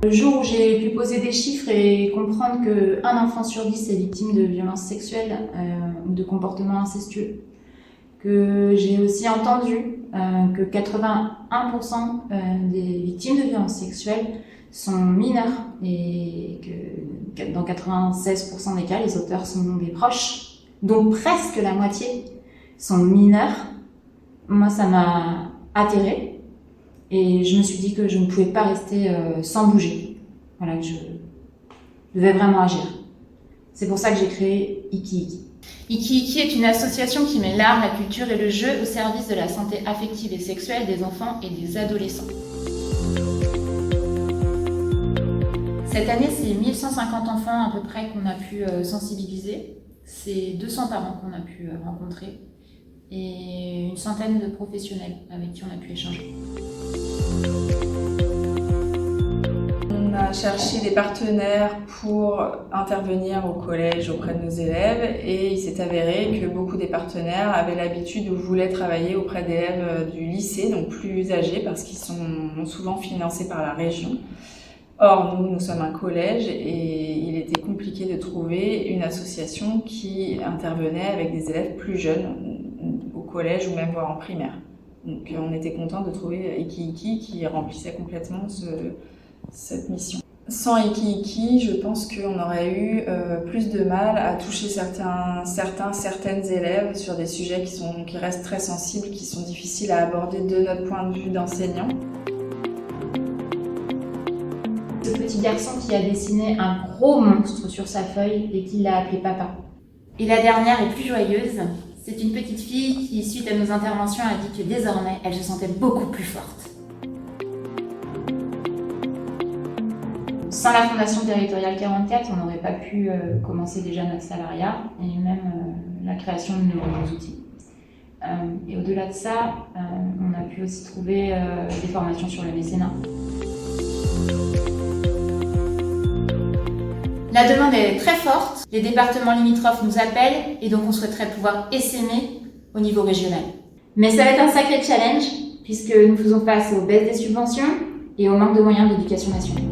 Le jour où j'ai pu poser des chiffres et comprendre qu'un enfant sur 10 est victime de violences sexuelles ou de comportements incestueux, que j'ai aussi entendu que 81% des victimes de violences sexuelles sont mineurs et que dans 96% des cas, les auteurs sont des proches, dont presque la moitié sont mineurs. Moi, ça m'a atterrée et je me suis dit que je ne pouvais pas rester sans bouger. Voilà, que je devais vraiment agir. C'est pour ça que j'ai créé Iki Iki. Iki Iki est une association qui met l'art, la culture et le jeu au service de la santé affective et sexuelle des enfants et des adolescents. Cette année, c'est 1150 enfants à peu près qu'on a pu sensibiliser. C'est 200 parents qu'on a pu rencontrer et une centaine de professionnels avec qui on a pu échanger. On a cherché des partenaires pour intervenir au collège auprès de nos élèves et il s'est avéré que beaucoup des partenaires avaient l'habitude ou voulaient travailler auprès d'élèves du lycée, donc plus âgés parce qu'ils sont souvent financés par la région. Or, nous sommes un collège et il était compliqué de trouver une association qui intervenait avec des élèves plus jeunes au collège ou même voire en primaire. Donc on était content de trouver Iki Iki qui remplissait complètement cette mission. Sans Iki Iki, je pense qu'on aurait eu plus de mal à toucher certaines élèves sur des sujets qui restent très sensibles, qui sont difficiles à aborder de notre point de vue d'enseignant. Ce petit garçon qui a dessiné un gros monstre sur sa feuille et qui l'a appelé papa. Et la dernière est plus joyeuse. C'est une petite fille qui, suite à nos interventions, a dit que désormais, elle se sentait beaucoup plus forte. Sans la Fondation Territoriale 44, on n'aurait pas pu commencer déjà notre salariat et même la création de nouveaux outils. Et au-delà de ça, on a pu aussi trouver des formations sur le mécénat. La demande est très forte, les départements limitrophes nous appellent et donc on souhaiterait pouvoir essaimer au niveau régional. Mais ça va être un sacré challenge puisque nous faisons face aux baisses des subventions et au manque de moyens de l'éducation nationale.